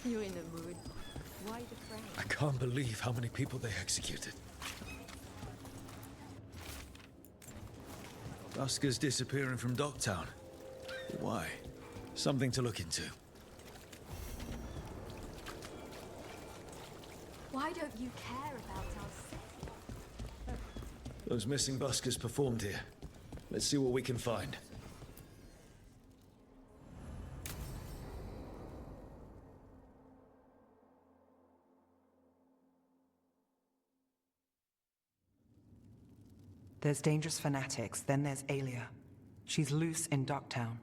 You're in a mood. Why the frown? I can't believe how many people they executed. Busker's disappearing from Docktown. Why? Something to look into. Why don't you care about our city? Those missing buskers performed here. Let's see what we can find. There's dangerous fanatics, then there's Alia. She's loose in Docktown,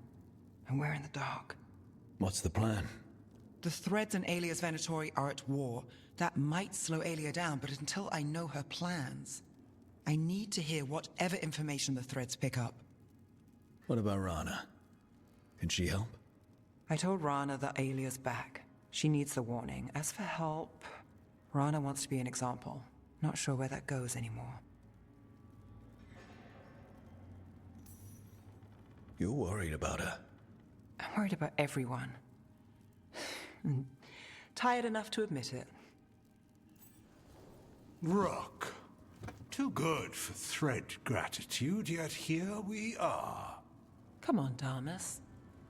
and we're in the dark. What's the plan? The Threads and Alia's Venatori are at war. That might slow Alia down, but until I know her plans, I need to hear whatever information the Threads pick up. What about Rana? Can she help? I told Rana that Alia's back. She needs the warning. As for help, Rana wants to be an example. Not sure where that goes anymore. You're worried about her. I'm worried about everyone. Tired enough to admit it. Rook. Too good for thread gratitude, yet here we are. Come on, Damas.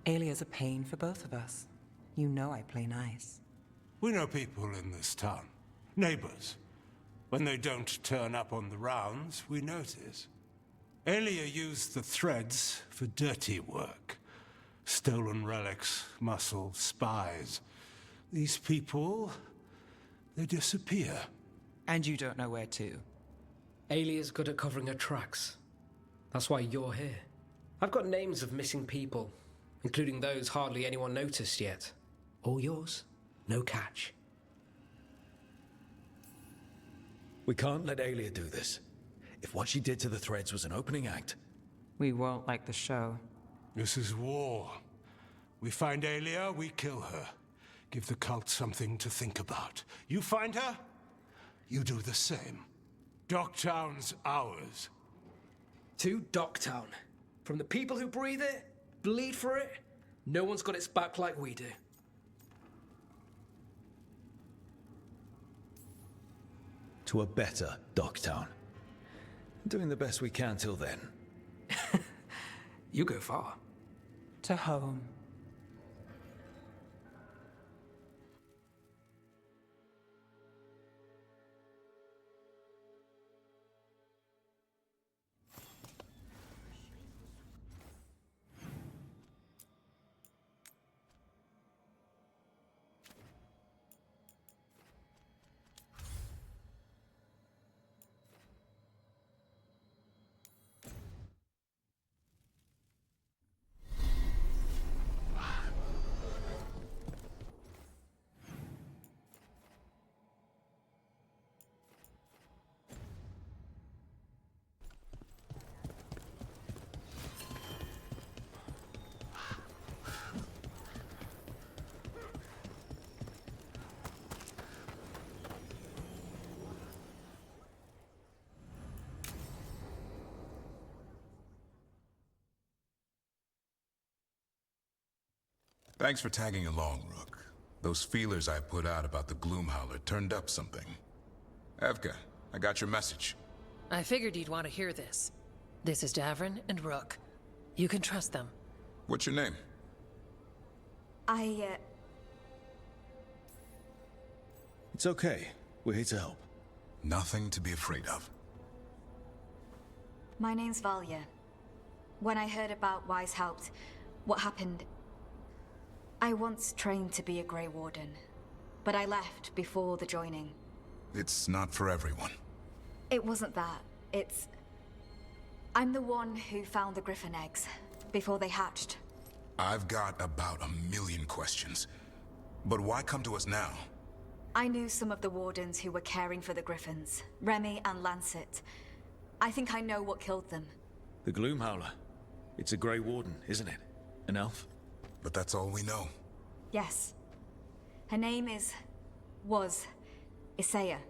Alia's a pain for both of us. You know I play nice. We know people in this town. Neighbors. When they don't turn up on the rounds, we notice. Alia used the threads for dirty work. Stolen relics, muscle, spies. These people, they disappear. And you don't know where to. Alia's good at covering her tracks. That's why you're here. I've got names of missing people, including those hardly anyone noticed yet. All yours, no catch. We can't let Alia do this. If what she did to the Threads was an opening act... We won't like the show. This is war. We find Alia, we kill her. Give the cult something to think about. You find her, you do the same. Docktown's ours. To Docktown. From the people who breathe it, bleed for it, no one's got its back like we do. To a better Docktown. Doing the best we can till then. You go far. To home. Thanks for tagging along, Rook. Those feelers I put out about the Gloomhowler turned up something. Evka, I got your message. I figured you'd want to hear this. This is Davrin and Rook. You can trust them. What's your name? It's okay. We're here to help. Nothing to be afraid of. My name's Valya. When I heard about Wise Helped, what happened... I once trained to be a Grey Warden, but I left before the joining. It's not for everyone. It wasn't that. It's... I'm the one who found the Griffin eggs, before they hatched. I've got about 1,000,000 questions. But why come to us now? I knew some of the Wardens who were caring for the Griffins, Remy and Lancet. I think I know what killed them. The Gloomhowler. It's a Grey Warden, isn't it? An elf? But that's all we know. Yes. Her name was Isaiah.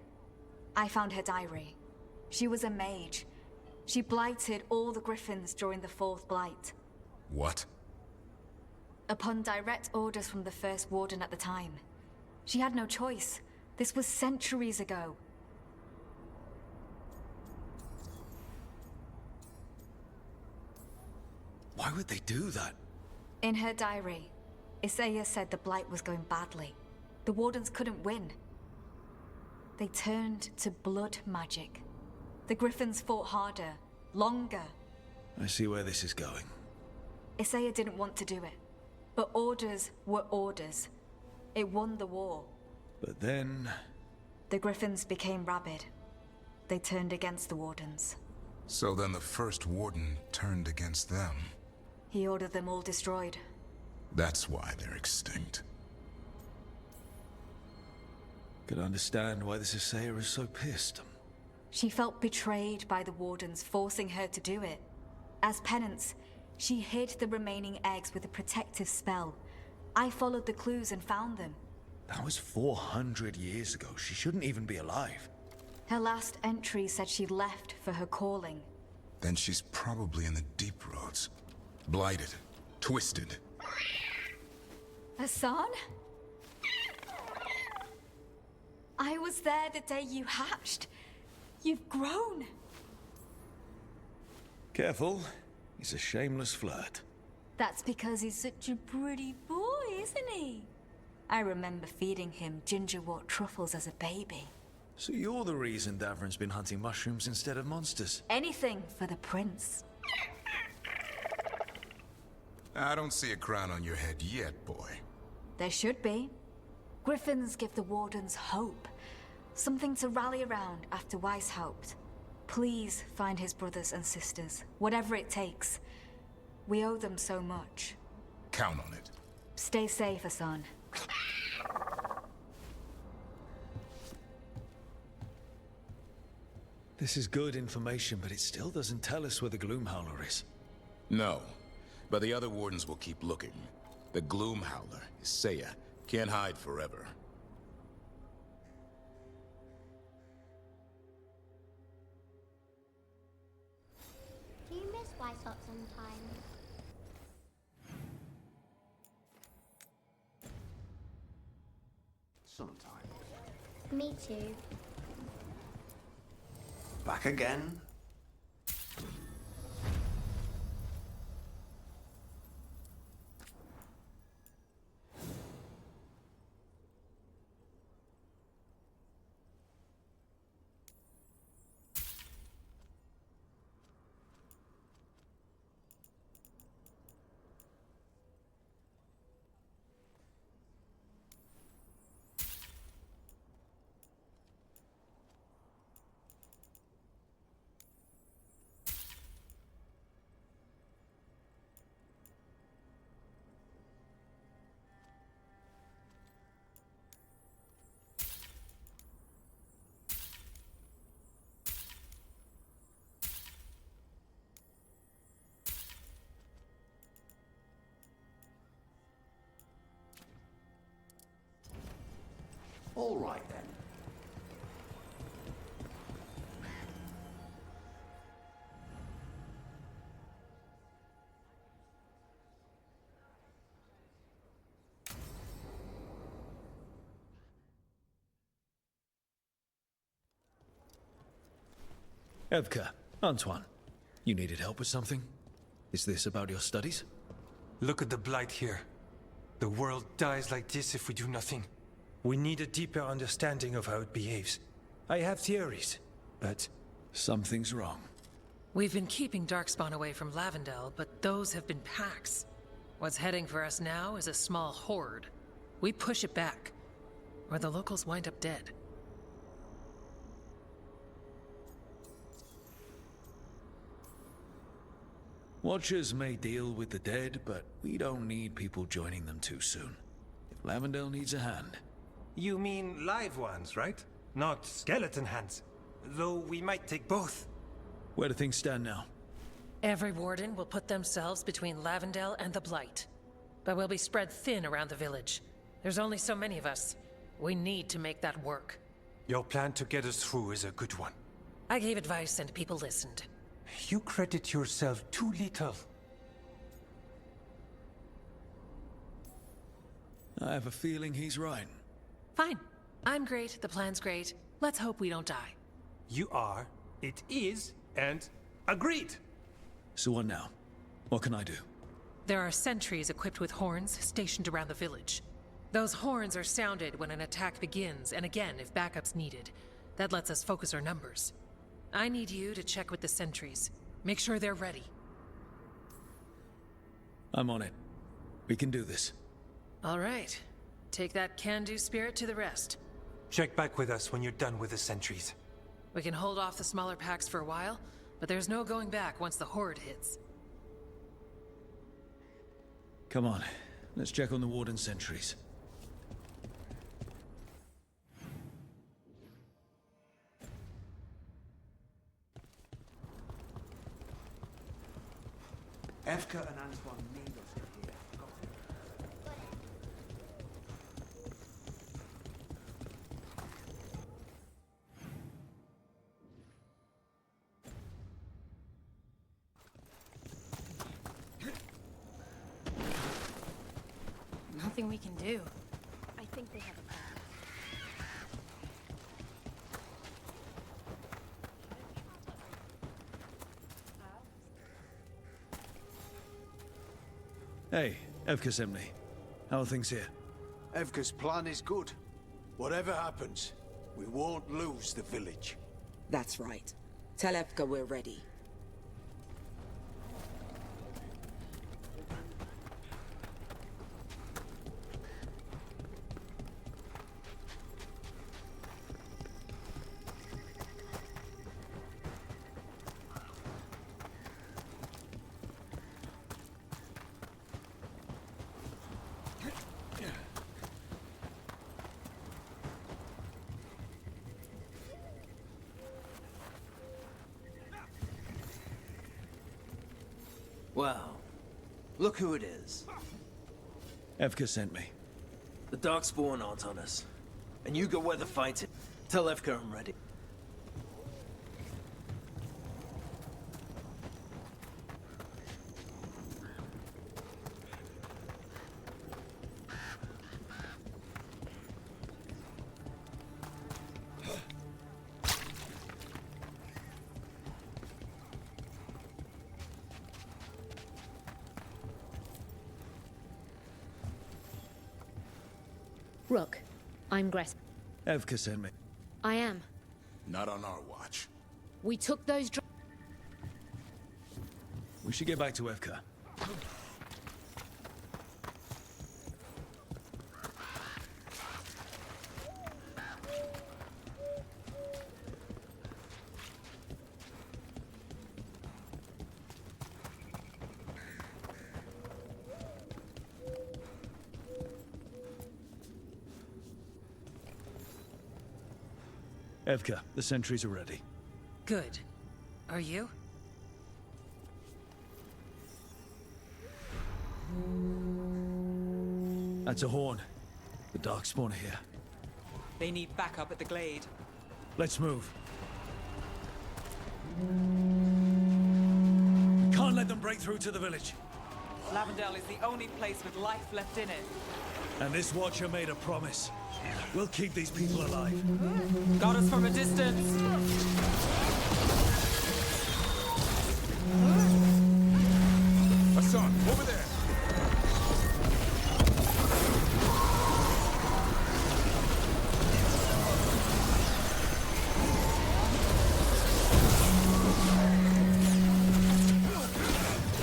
I found her diary. She was a mage. She blighted all the Griffins during the Fourth Blight. What? Upon direct orders from the First Warden at the time, She had no choice. This was centuries ago. Why would they do that? In her diary, Isaiah said the Blight was going badly. The Wardens couldn't win. They turned to blood magic. The Griffins fought harder, longer. I see where this is going. Isaiah didn't want to do it. But orders were orders. It won the war. But then... The Griffins became rabid. They turned against the Wardens. So then the first Warden turned against them. He ordered them all destroyed. That's why they're extinct. Could understand why this Isaiah is so pissed. She felt betrayed by the Wardens, forcing her to do it. As penance, she hid the remaining eggs with a protective spell. I followed the clues and found them. That was 400 years ago. She shouldn't even be alive. Her last entry said she left for her calling. Then she's probably in the deep roads. Blighted. Twisted. Hassan? I was there the day you hatched. You've grown. Careful. He's a shameless flirt. That's because he's such a pretty boy, isn't he? I remember feeding him gingerwort truffles as a baby. So you're the reason Davrin's been hunting mushrooms instead of monsters? Anything for the prince. I don't see a crown on your head yet, boy. There should be. Griffins give the Wardens hope. Something to rally around after Weishaupt. Please find his brothers and sisters, whatever it takes. We owe them so much. Count on it. Stay safe, Hassan. This is good information, but it still doesn't tell us where the Gloomhowler is. No, but the other Wardens will keep looking. The Gloomhowler, Isaiah, can't hide forever. Do you miss Weishaupt sometimes? Sometimes. Me too. Back again? All right then. Evka, Antoine, you needed help with something? Is this about your studies? Look at the blight here. The world dies like this if we do nothing. We need a deeper understanding of how it behaves. I have theories, but... Something's wrong. We've been keeping Darkspawn away from Lavendel, but those have been packs. What's heading for us now is a small horde. We push it back, or the locals wind up dead. Watchers may deal with the dead, but we don't need people joining them too soon. If Lavendel needs a hand... You mean live ones, right? Not skeleton hands. Though we might take both. Where do things stand now? Every warden will put themselves between Lavendel and the Blight. But we'll be spread thin around the village. There's only so many of us. We need to make that work. Your plan to get us through is a good one. I gave advice and people listened. You credit yourself too little. I have a feeling he's right. Fine. I'm great, the plan's great. Let's hope we don't die. You are, it is, and agreed. So what now? What can I do? There are sentries equipped with horns stationed around the village. Those horns are sounded when an attack begins, and again if backup's needed. That lets us focus our numbers. I need you to check with the sentries. Make sure they're ready. I'm on it. We can do this. All right. Take that can-do spirit to the rest. Check back with us when you're done with the sentries. We can hold off the smaller packs for a while, but there's no going back once the horde hits. Come on. Let's check on the Warden sentries. Evka and Antoine need us to hear. Got it. Nothing we can do. I think they have a plan. Hey, Evka sent me. How are things here? Evka's plan is good. Whatever happens, we won't lose the village. That's right. Tell Evka we're ready. Wow. Look who it is. Evka sent me. The Darkspawn aren't on us. And you go where the fight is. Tell Evka I'm ready. Rook, I'm Gress. Evka sent me. I am. Not on our watch. We took those We should get back to Evka. Evka, the sentries are ready. Good. Are you? That's a horn. The Darkspawn are here. They need backup at the Glade. Let's move. We can't let them break through to the village. Lavendale is the only place with life left in it. And this Watcher made a promise. We'll keep these people alive. Got us from a distance. Hassan, over there!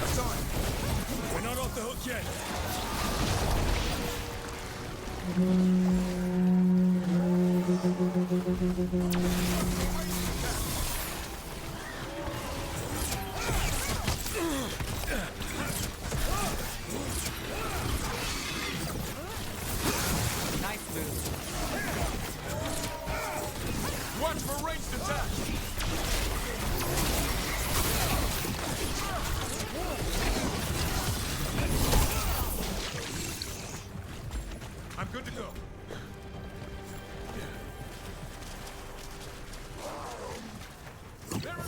Hassan! We're not off the hook yet. Nice move. Watch for ranged attack! I'm good to go. They're in range!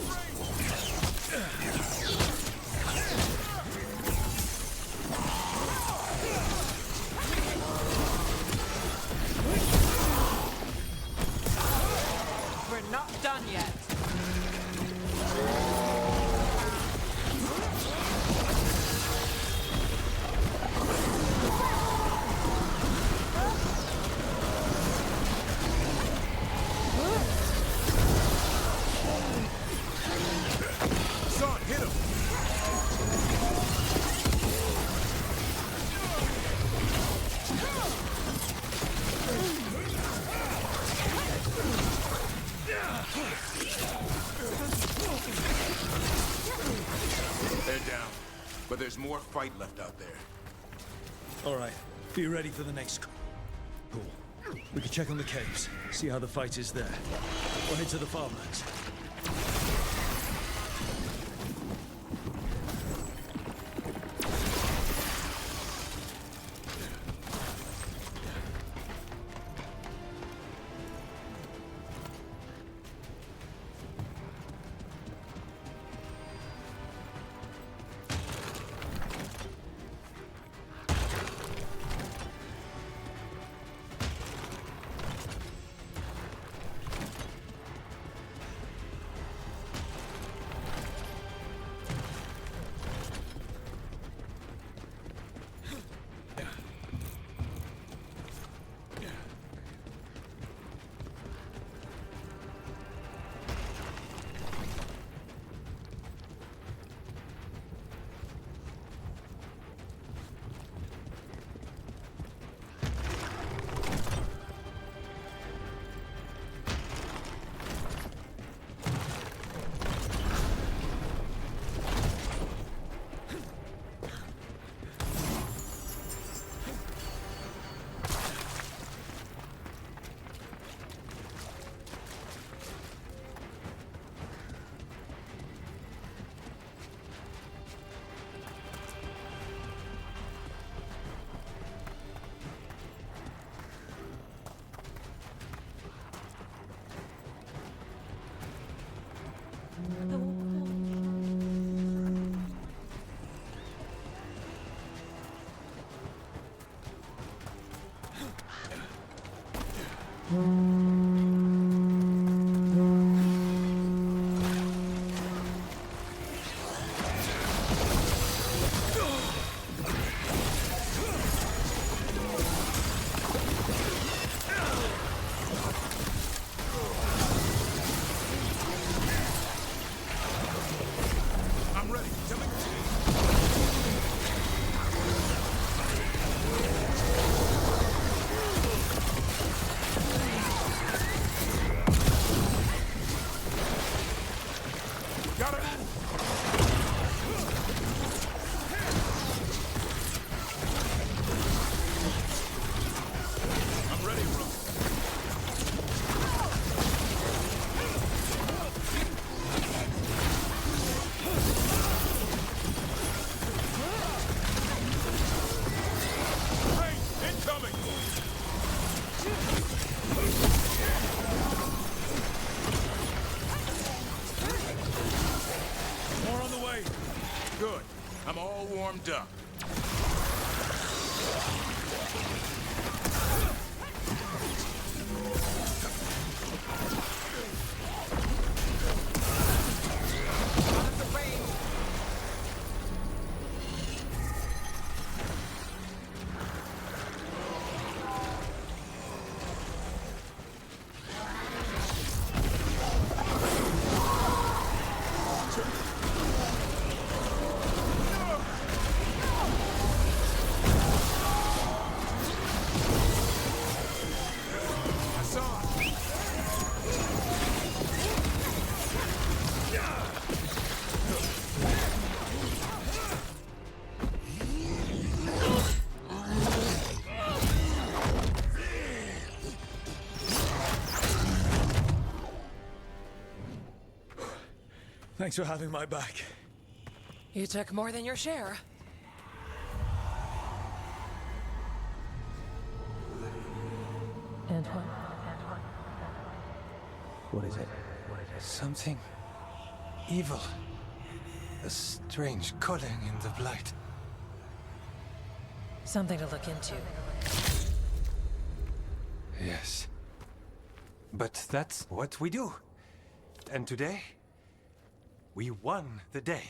But there's more fight left out there. Alright, be ready for the next call. We can check on the caves, see how the fight is there. Or head to the farmlands. Warmed up. Thanks for having my back. You took more than your share. Antoine. What is it? Something evil. A strange calling in the blight. Something to look into. Yes. But that's what we do. And today, we won the day.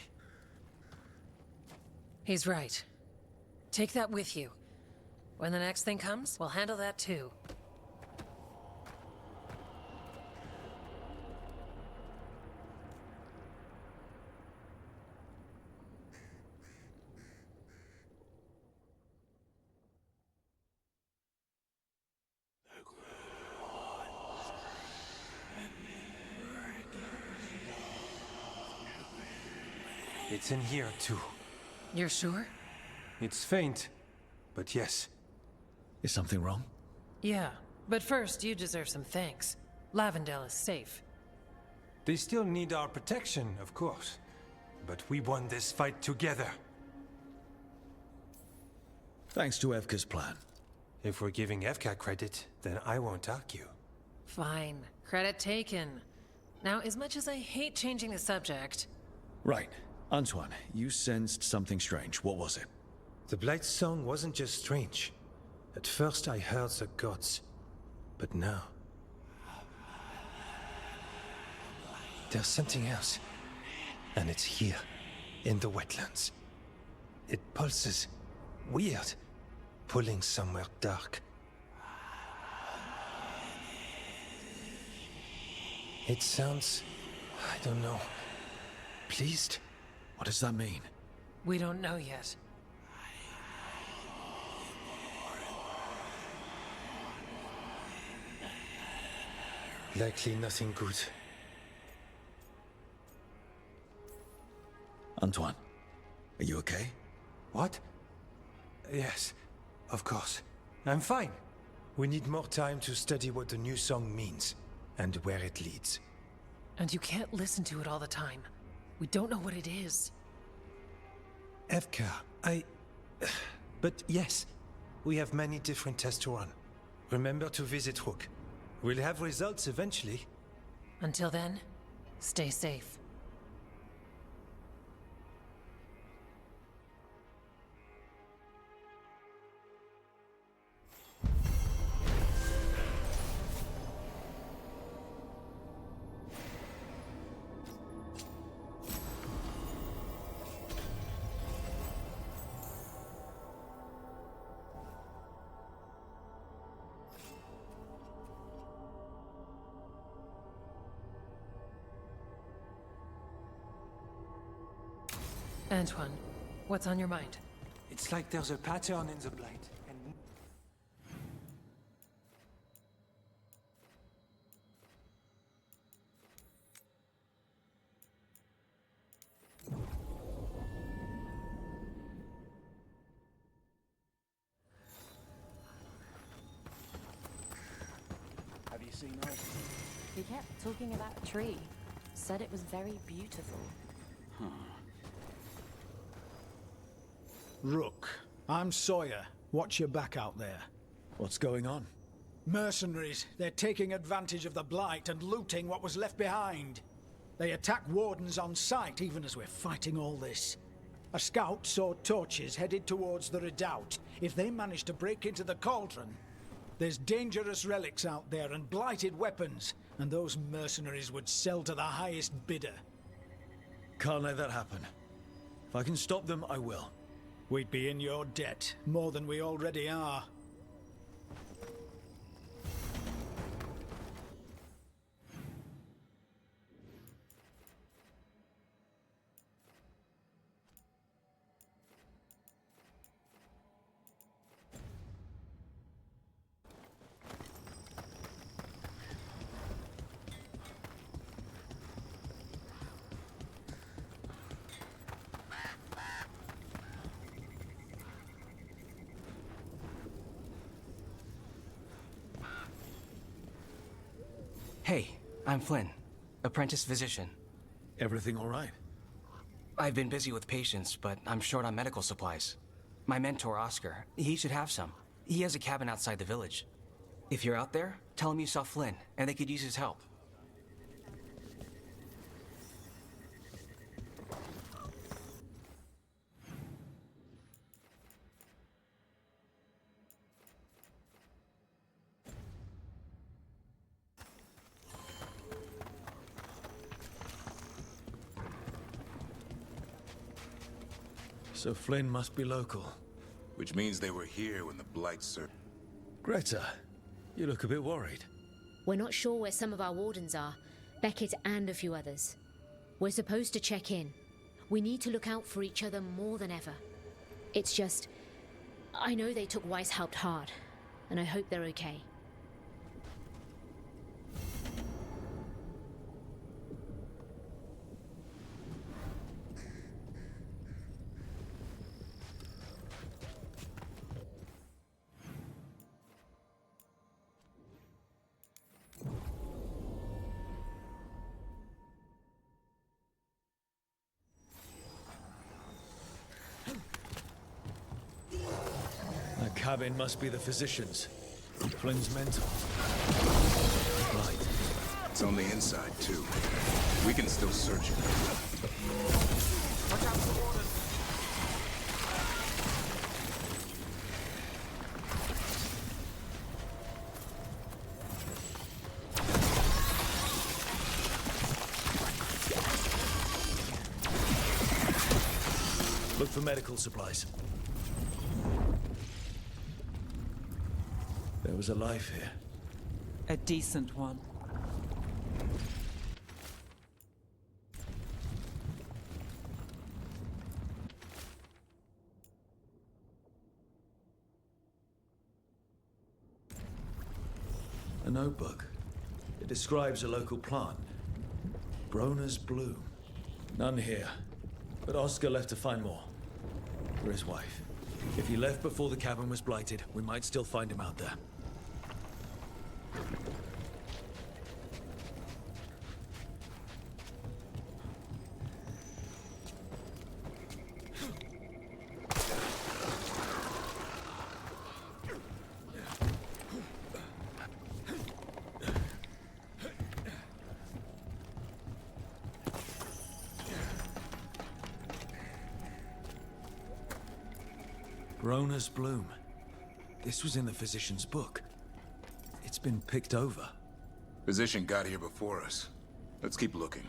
He's right. Take that with you. When the next thing comes, we'll handle that too. It's in here, too. You're sure? It's faint, but yes. Is something wrong? Yeah, but first you deserve some thanks. Lavendale is safe. They still need our protection, of course. But we won this fight together. Thanks to Evka's plan. If we're giving Evka credit, then I won't argue. Fine. Credit taken. Now, as much as I hate changing the subject... Right. Antoine, you sensed something strange. What was it? The Blight song wasn't just strange. At first I heard the gods. But now... there's something else. And it's here, in the wetlands. It pulses. Weird. Pulling somewhere dark. It sounds... I don't know. Pleased? What does that mean? We don't know yet. Likely nothing good. Antoine, are you okay? What? Yes, of course. I'm fine. We need more time to study what the new song means, and where it leads. And you can't listen to it all the time. We don't know what it is. Evka, But yes, we have many different tests to run. Remember to visit Rook. We'll have results eventually. Until then, stay safe. Antoine, what's on your mind? It's like there's a pattern in the Blight. Have you seen Isis? He kept talking about a tree. Said it was very beautiful. Rook, I'm Sawyer. Watch your back out there. What's going on? Mercenaries. They're taking advantage of the Blight and looting what was left behind. They attack wardens on sight, even as we're fighting all this. A scout saw torches headed towards the redoubt. If they manage to break into the cauldron, there's dangerous relics out there and blighted weapons, and those mercenaries would sell to the highest bidder. Can't let that happen. If I can stop them, I will. We'd be in your debt, more than we already are. Hey, I'm Flynn, apprentice physician. Everything all right? I've been busy with patients, but I'm short on medical supplies. My mentor, Oscar, he should have some. He has a cabin outside the village. If you're out there, tell him you saw Flynn, and they could use his help. So Flynn must be local. Which means they were here when the Blight served. Greta, you look a bit worried. We're not sure where some of our wardens are. Beckett and a few others. We're supposed to check in. We need to look out for each other more than ever. It's just... I know they took Weishaupt hard, and I hope they're okay. cabin must be the physician's. Flynn's mentor. Right. It's on the inside, too. We can still search it. Watch out for the warden. Look for medical supplies. There was a life here. A decent one. A notebook. It describes a local plant. Broner's bloom. None here. But Oscar left to find more. For his wife. If he left before the cabin was blighted, we might still find him out there. Broner's bloom. This was in the physician's book. It's been picked over. Physician got here before us. Let's keep looking.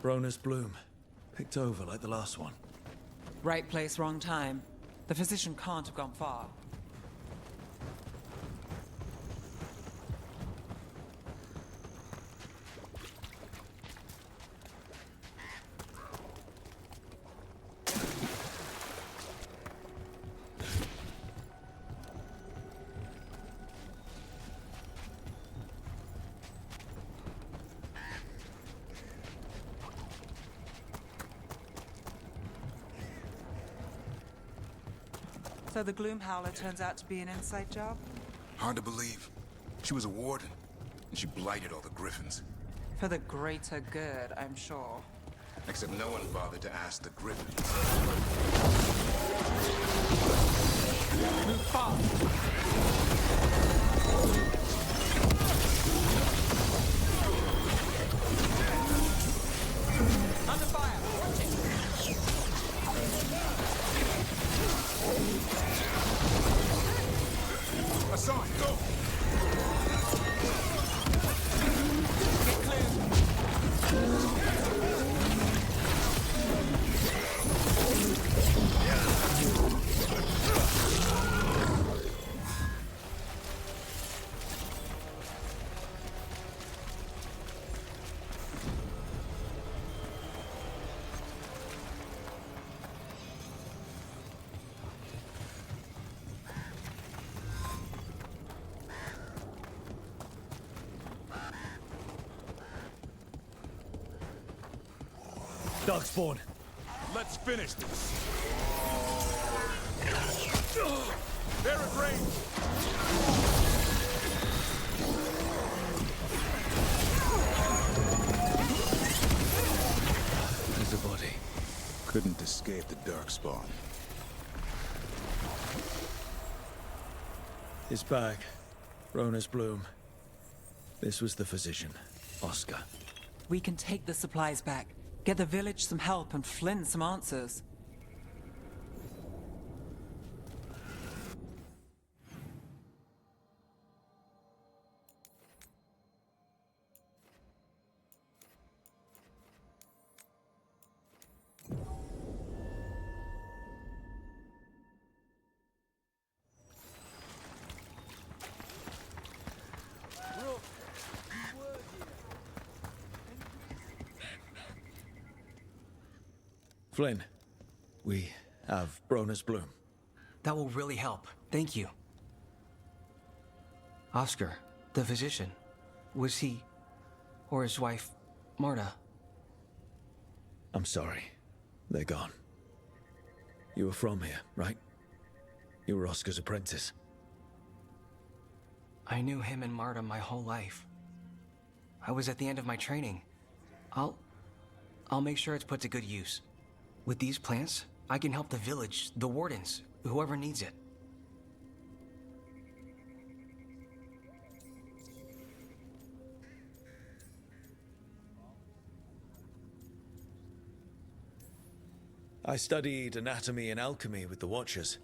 Broner's bloom. Picked over like the last one. Right place, wrong time. The physician can't have gone far. So the Gloom Howler turns out to be an inside job? Hard to believe. She was a warden, and she blighted all the griffins. For the greater good, I'm sure. Except no one bothered to ask the griffins. Move fast! Under fire! Watch it! Aside, go! Get clear! Darkspawn. Let's finish this. They're at range. There's a body. Couldn't escape the Darkspawn. His bag. Broner's bloom. This was the physician, Oscar. We can take the supplies back, get the village some help, and Flynn some answers. Flynn, we have Broner's Bloom. That will really help. Thank you. Oscar, the physician, was he, or his wife, Marta? I'm sorry. They're gone. You were from here, right? You were Oscar's apprentice. I knew him and Marta my whole life. I was at the end of my training. I'll make sure it's put to good use. With these plants, I can help the village, the wardens, whoever needs it. I studied anatomy and alchemy with the Watchers.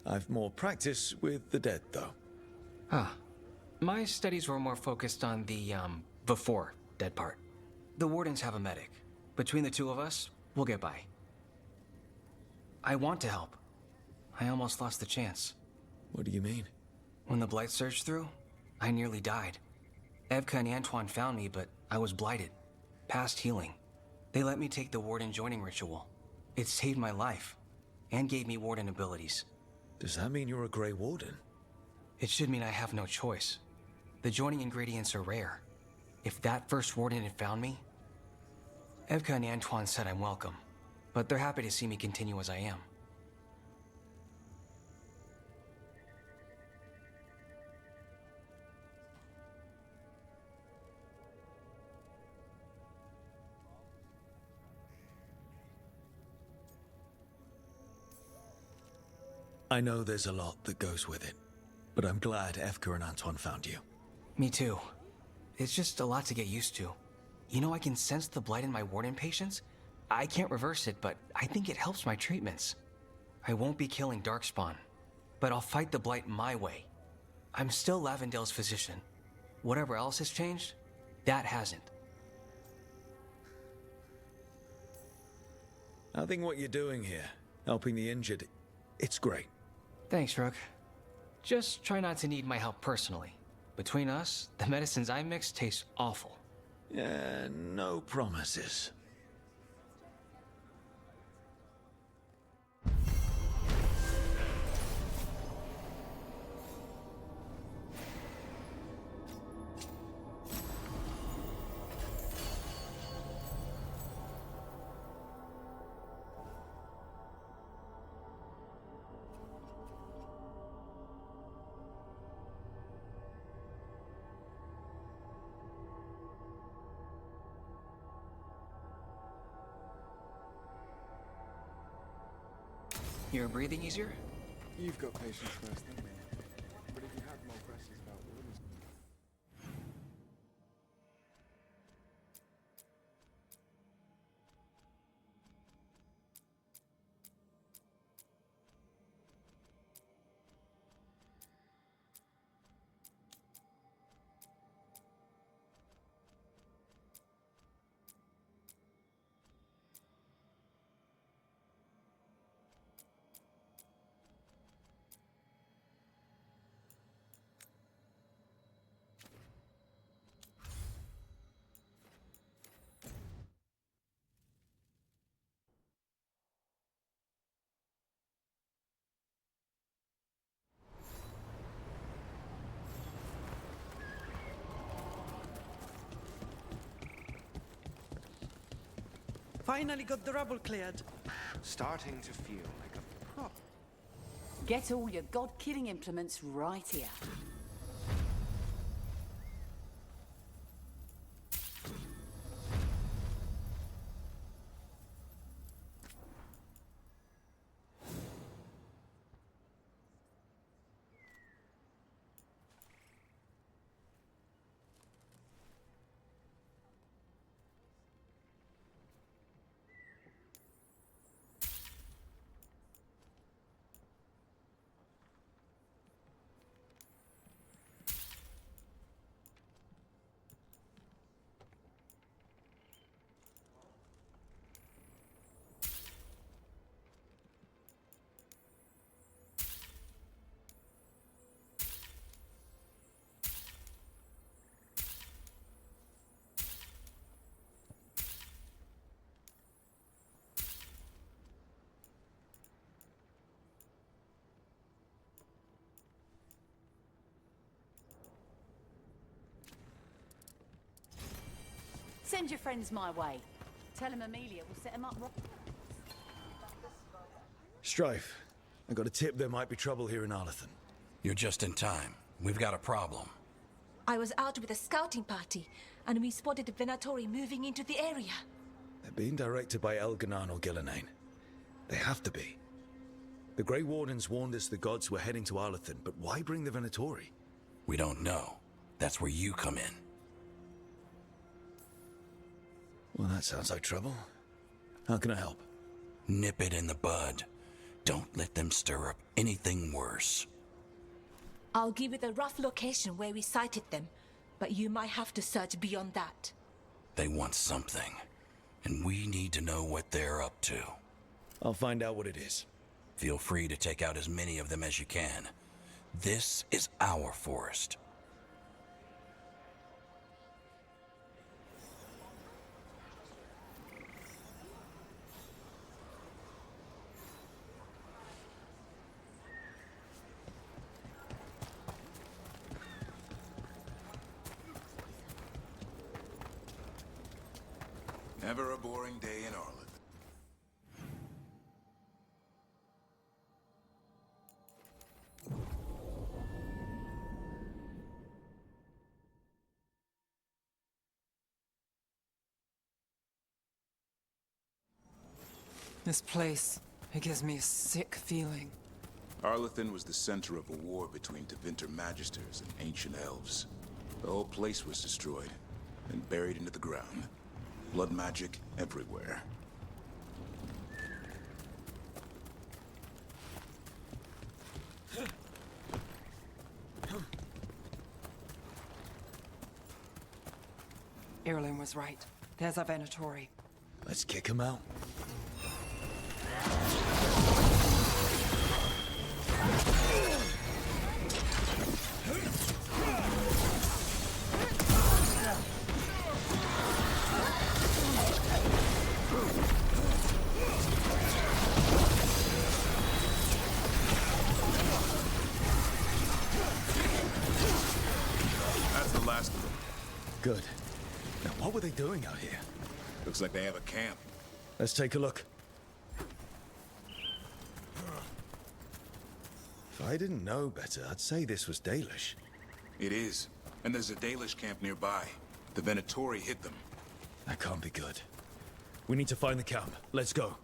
I've more practice with the dead, though. Ah. My studies were more focused on the, before dead part. The wardens have a medic. Between the two of us, we'll get by. I want to help. I almost lost the chance. What do you mean? When the blight surged through, I nearly died. Evka and Antoine found me, but I was blighted. Past healing. They let me take the warden joining ritual. It saved my life, and gave me warden abilities. Does that mean you're a Grey Warden? It should mean I have no choice. The joining ingredients are rare. If that first warden had found me... Evka and Antoine said I'm welcome, but they're happy to see me continue as I am. I know there's a lot that goes with it, but I'm glad Evka and Antoine found you. Me too. It's just a lot to get used to. You know, I can sense the blight in my warden patients. I can't reverse it, but I think it helps my treatments. I won't be killing Darkspawn, but I'll fight the blight my way. I'm still Lavendale's physician. Whatever else has changed, that hasn't. I think what you're doing here, helping the injured, it's great. Thanks, Rook. Just try not to need my help personally. Between us, the medicines I mix taste awful. Yeah, no promises. You're breathing easier? You've got patience first, than me. But if you had more questions about wardens... Finally got the rubble cleared. Starting to feel like a prop. Get all your god-killing implements right here. Send your friends my way. Tell them Amelia will set them up right. Strife, I got a tip there might be trouble here in Arlethan. You're just in time. We've got a problem. I was out with a scouting party, and we spotted the Venatori moving into the area. They're being directed by Elganan or Gillenane. They have to be. The Grey Wardens warned us the gods were heading to Arlethan, but why bring the Venatori? We don't know. That's where you come in. Well, that sounds like trouble. How can I help? Nip it in the bud. Don't let them stir up anything worse. I'll give you the rough location where we sighted them, but you might have to search beyond that. They want something, and we need to know what they're up to. I'll find out what it is. Feel free to take out as many of them as you can. This is our forest. Never a boring day in Arlethan. This place, it gives me a sick feeling. Arlethan was the center of a war between Tevinter Magisters and ancient elves. The whole place was destroyed and buried into the ground. Blood magic everywhere. Irulan was right. There's our Venatori. Let's kick him out. That's the last of them. Good. Now, what were they doing out here? Looks like they have a camp. Let's take a look. If I didn't know better, I'd say this was Dalish. It is. And there's a Dalish camp nearby. The Venatori hit them. That can't be good. We need to find the camp. Let's go.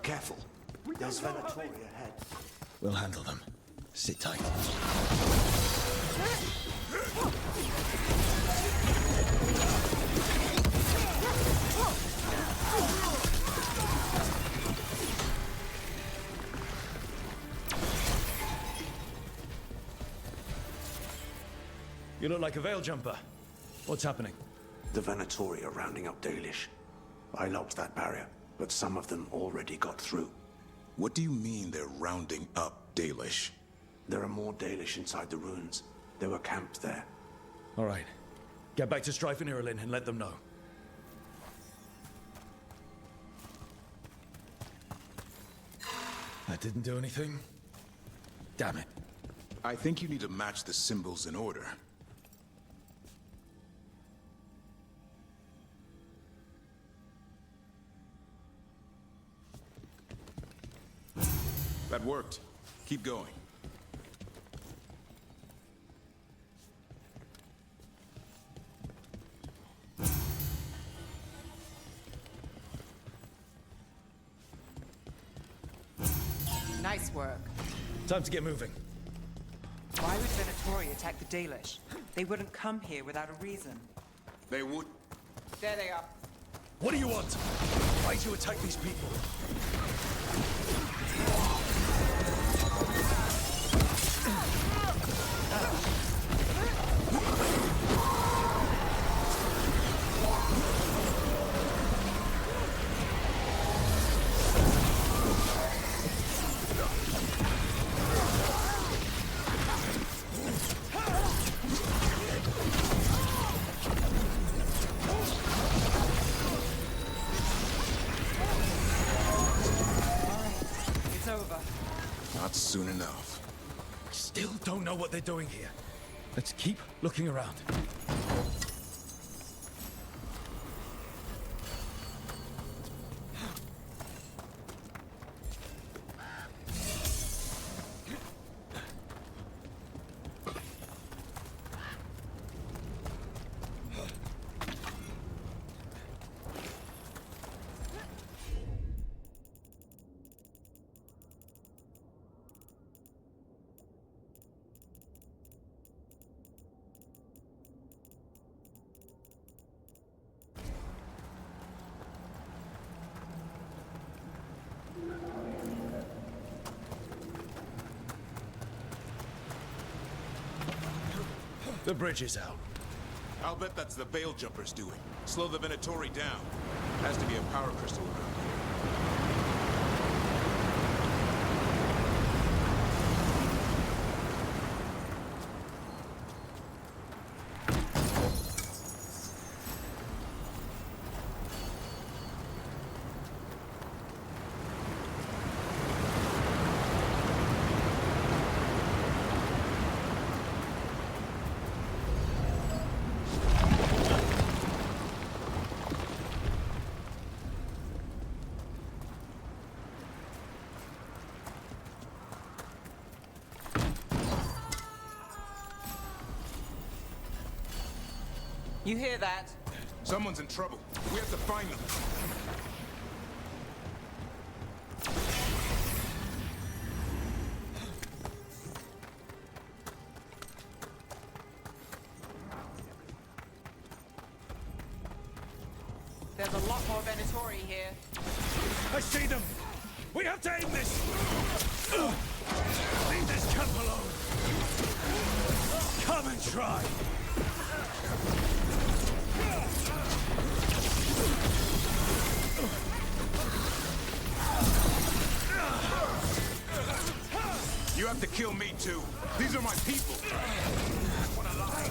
Careful. There's Venatori ahead. We'll handle them. Sit tight. You look like a veil jumper. What's happening? The Venatori are rounding up Dalish. I locked that barrier, but some of them already got through. What do you mean they're rounding up Dalish? There are more Dalish inside the ruins. They were camped there. All right. Get back to Strife and Irulan and let them know. That didn't do anything? Damn it. I think you need to match the symbols in order. That worked. Keep going. Nice work. Time to get moving. Why would Venatori attack the Dalish? They wouldn't come here without a reason. They would. There they are. What do you want? Why'd you attack these people? Soon enough. Still don't know what they're doing here. Let's keep looking around. The bridge is out. I'll bet that's the Veil Jumpers doing. Slow the Venatori down. Has to be a power crystal around here. You hear that? Someone's in trouble. We have to find them. There's a lot more Venatori here. I see them! We have to aim this! Leave this camp alone! Come and try! You have to kill me too. These are my people. What a lie.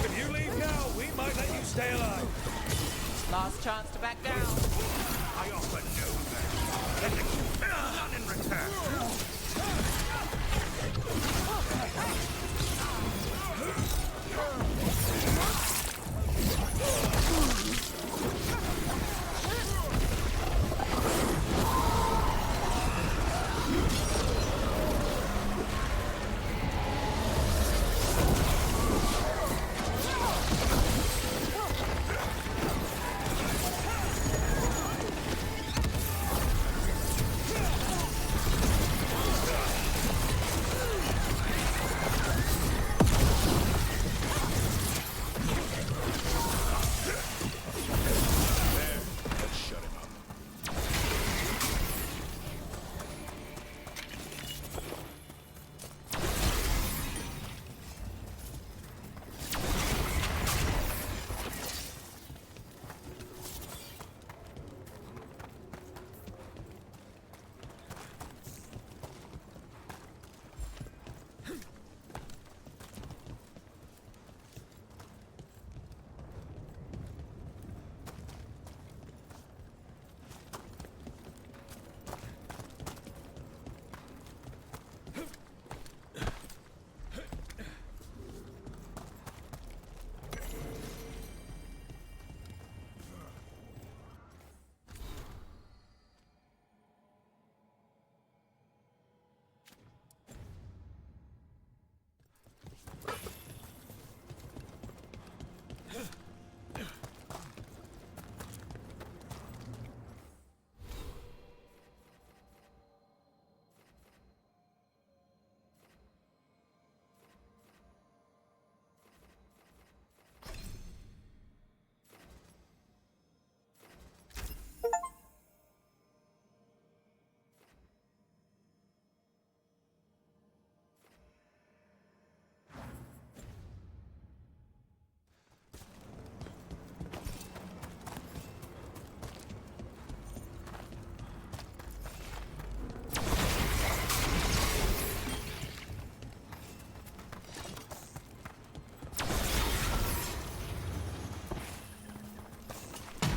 If you leave now, we might let you stay alive. Last chance to back down. I offer no thanks. None in return.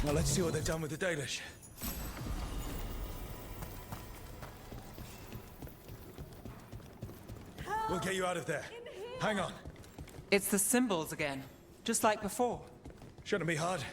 Now let's see what they've done with the Dalish. We'll get you out of there. Hang on. It's the symbols again, just like before. Shouldn't be hard.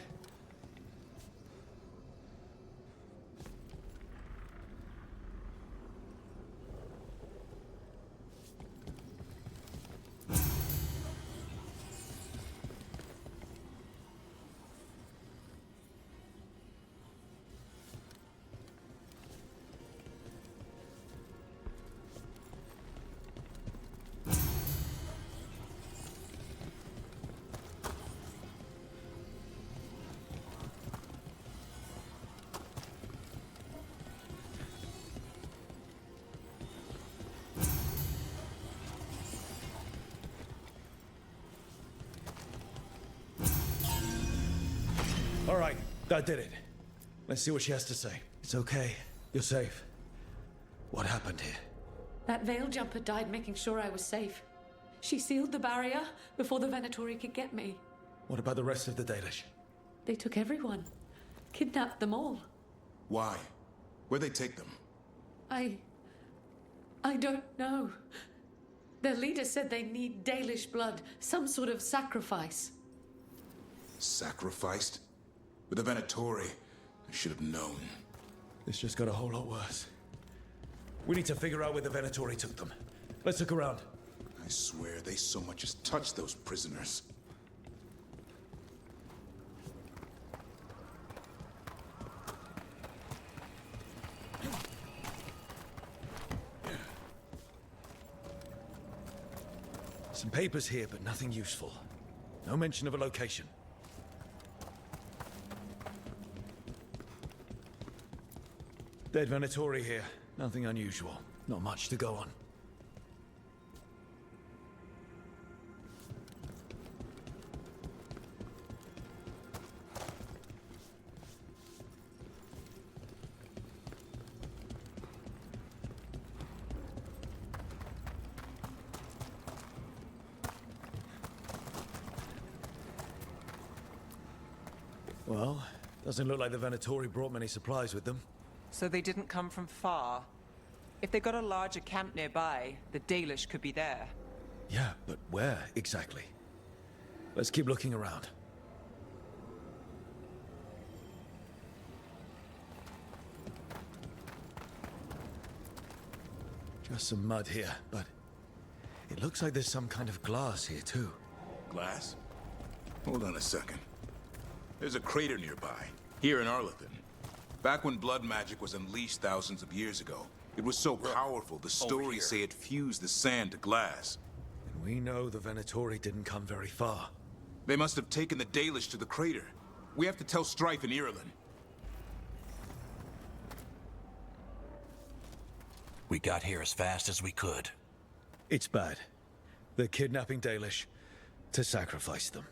All right, that did it. Let's see what she has to say. It's okay. You're safe. What happened here? That veil jumper died making sure I was safe. She sealed the barrier before the Venatori could get me. What about the rest of the Dalish? They took everyone. Kidnapped them all. Why? Where'd they take them? I don't know. Their leader said they need Dalish blood, some sort of sacrifice. Sacrificed? With the Venatori, I should have known. This just got a whole lot worse. We need to figure out where the Venatori took them. Let's look around. I swear they so much as touched those prisoners. Some papers here, but nothing useful. No mention of a location. Dead Venatori here. Nothing unusual. Not much to go on. Well, doesn't look like the Venatori brought many supplies with them. So they didn't come from far. If they got a larger camp nearby, the Dalish could be there. Yeah, but where exactly? Let's keep looking around. Just some mud here, but it looks like there's some kind of glass here too. Glass? Hold on a second. There's a crater nearby, here in Arlington. Back when blood magic was unleashed thousands of years ago, it was so powerful, the stories say it fused the sand to glass. And we know the Venatori didn't come very far. They must have taken the Dalish to the crater. We have to tell Strife in Ireland. We got here as fast as we could. It's bad. They're kidnapping Dalish to sacrifice them.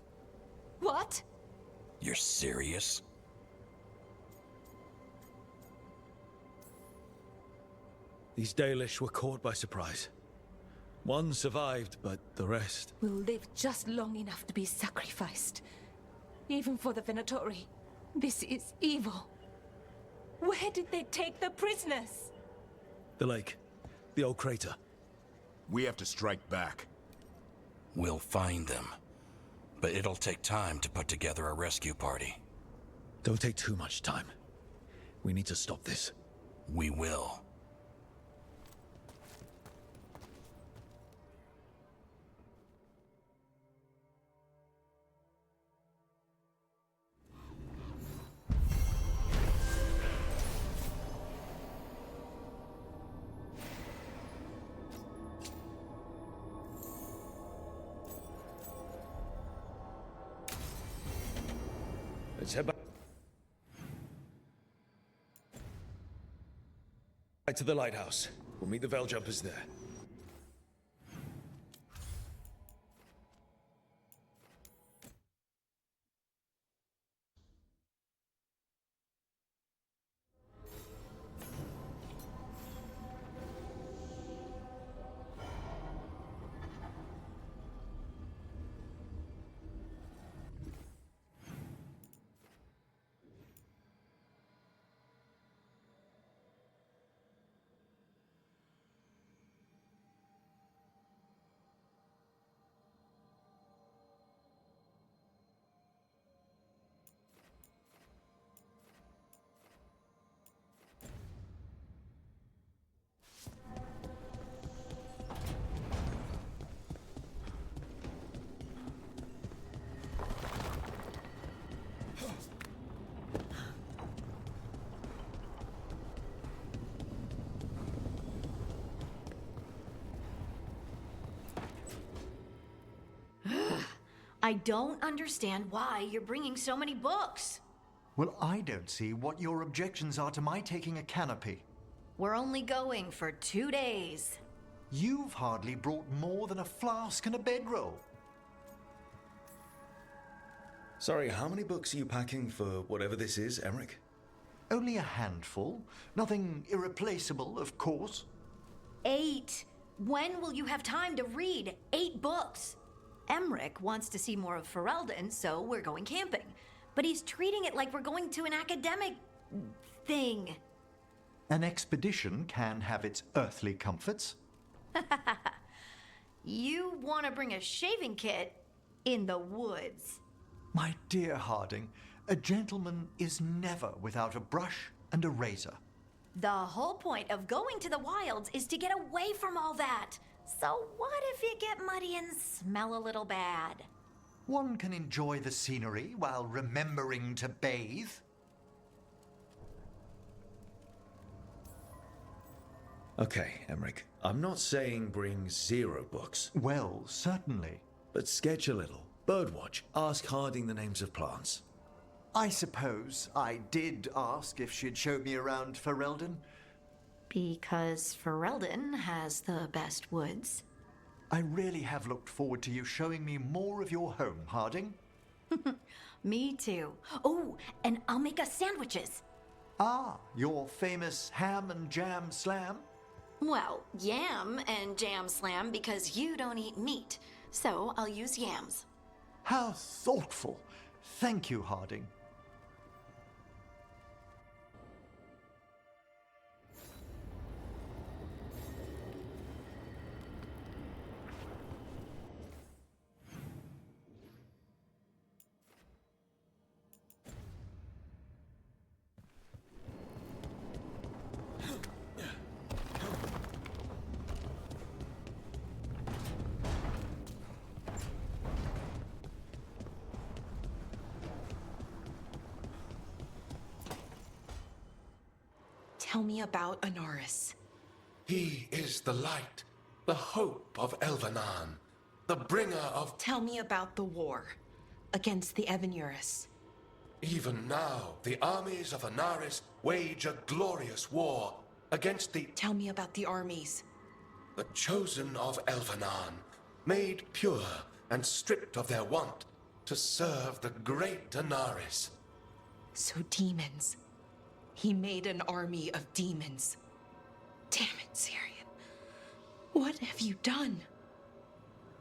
What? You're serious? These Dalish were caught by surprise. One survived, but the rest... Will live just long enough to be sacrificed. Even for the Venatori. This is evil. Where did they take the prisoners? The lake. The old crater. We have to strike back. We'll find them. But it'll take time to put together a rescue party. Don't take too much time. We need to stop this. We will. Let's head back to the lighthouse. We'll meet the Veil Jumpers there. I don't understand why you're bringing so many books. Well, I don't see what your objections are to my taking a canopy. We're only going for 2 days. You've hardly brought more than a flask and a bedroll. Sorry, how many books are you packing for whatever this is, Emmerich? Only a handful. Nothing irreplaceable, of course. 8. When will you have time to read 8 books? Emmerich wants to see more of Ferelden, so we're going camping. But he's treating it like we're going to an academic thing. An expedition can have its earthly comforts. You want to bring a shaving kit in the woods. My dear Harding, a gentleman is never without a brush and a razor. The whole point of going to the wilds is to get away from all that. So what if you get muddy and smell a little bad? One can enjoy the scenery while remembering to bathe. Okay, Emmerich, I'm not saying bring 0 books. Well, certainly. But sketch a little. Birdwatch. Ask Harding the names of plants. I suppose I did ask if she'd show me around Ferelden. Because Ferelden has the best woods. I really have looked forward to you showing me more of your home, Harding. Me too. Oh, and I'll make us sandwiches. Ah, your famous ham and jam slam? Well, yam and jam slam because you don't eat meat. So I'll use yams. How thoughtful. Thank you, Harding. Tell me about Anaris. He is the light, the hope of Elvenan, the bringer of... Tell me about the war against the Evenuris. Even now, the armies of Anaris wage a glorious war against the... Tell me about the armies. The chosen of Elvenan, made pure and stripped of their want to serve the great Anaris. So demons. He made an army of demons. Damn it, Syrian. What have you done?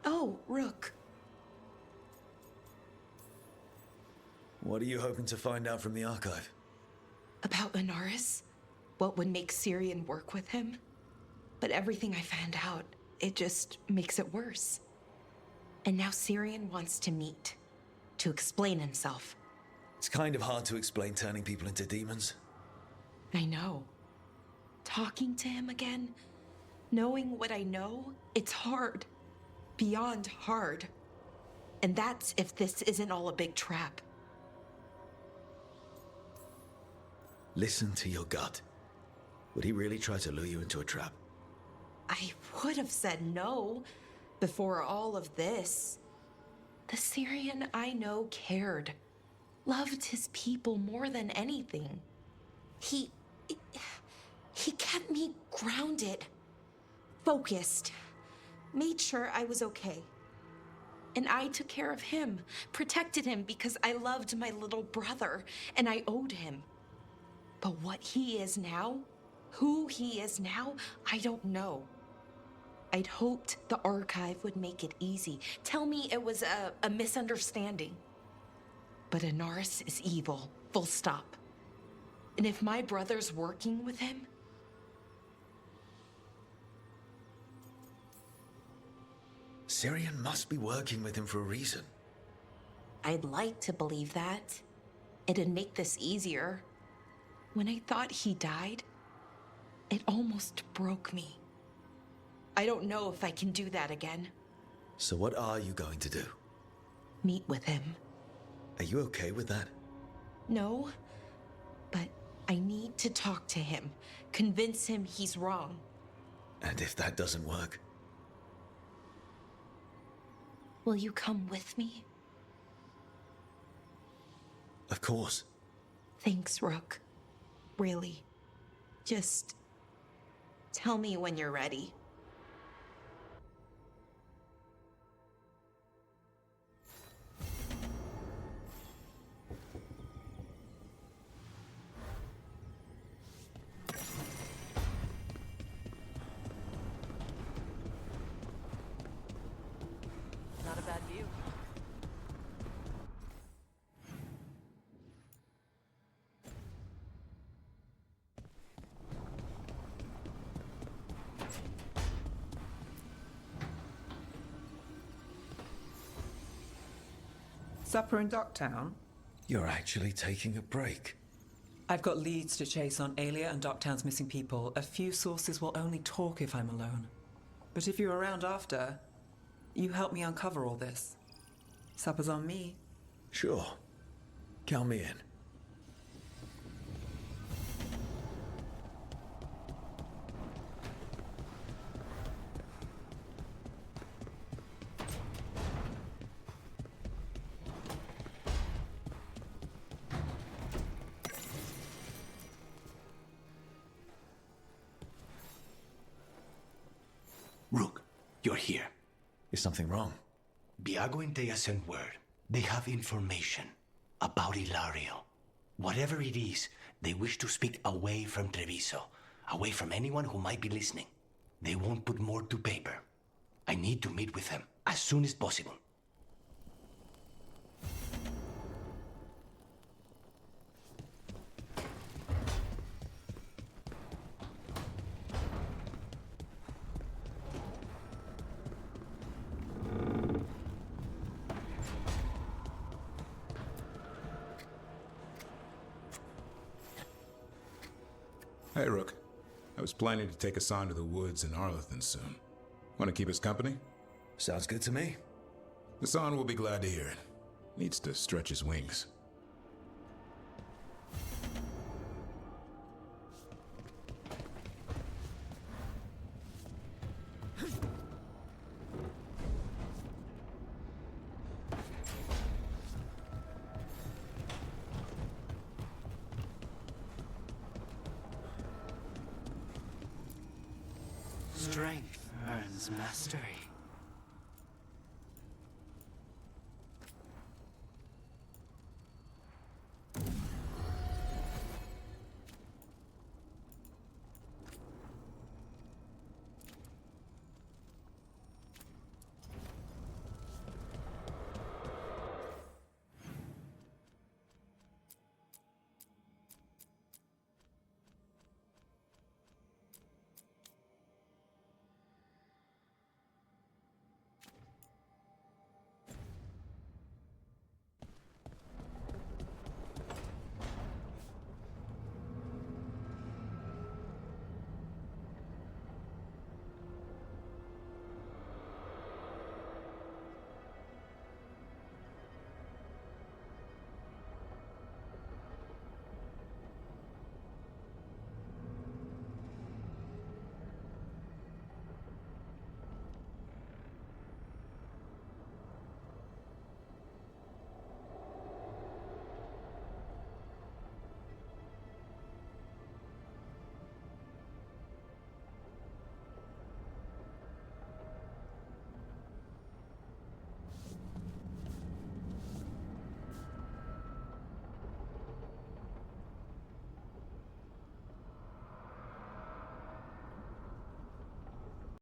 Oh, Rook. What are you hoping to find out from the archive? About Anaris? What would make Syrian work with him? But everything I found out, it just makes it worse. And now Syrian wants to meet, to explain himself. It's kind of hard to explain turning people into demons. I know. Talking to him again, knowing what I know, it's hard. Beyond hard. And that's if this isn't all a big trap. Listen to your gut. Would he really try to lure you into a trap? I would have said no before all of this. The Syrian I know cared. Loved his people more than anything. He kept me grounded, focused, made sure I was okay. And I took care of him, protected him because I loved my little brother and I owed him. But what he is now, who he is now, I don't know. I'd hoped the archive would make it easy, tell me it was a misunderstanding. But Anaris is evil, full stop. And if my brother's working with him... Syrian must be working with him for a reason. I'd like to believe that. It'd make this easier. When I thought he died, it almost broke me. I don't know if I can do that again. So what are you going to do? Meet with him. Are you okay with that? No, but I need to talk to him, convince him he's wrong. And if that doesn't work? Will you come with me? course. Thanks, Rook. Really. Just tell me when you're ready. Not a bad view. Supper in Docktown? You're actually taking a break. I've got leads to chase on Alia and Docktown's missing people. A few sources will only talk if I'm alone. But if you're around after, you help me uncover all this. Supper's on me. Sure. Count me in. Rook, you're here. Is something wrong? Biago and Thea sent word. They have information about Ilario. Whatever it is, they wish to speak away from Treviso, away from anyone who might be listening. They won't put more to paper. I need to meet with them as soon as possible. Hey, Rook. I was planning to take Hassan to the woods in Arlington soon. Want to keep us company? Sounds good to me. Hassan will be glad to hear it. Needs to stretch his wings. Strength earns mastery.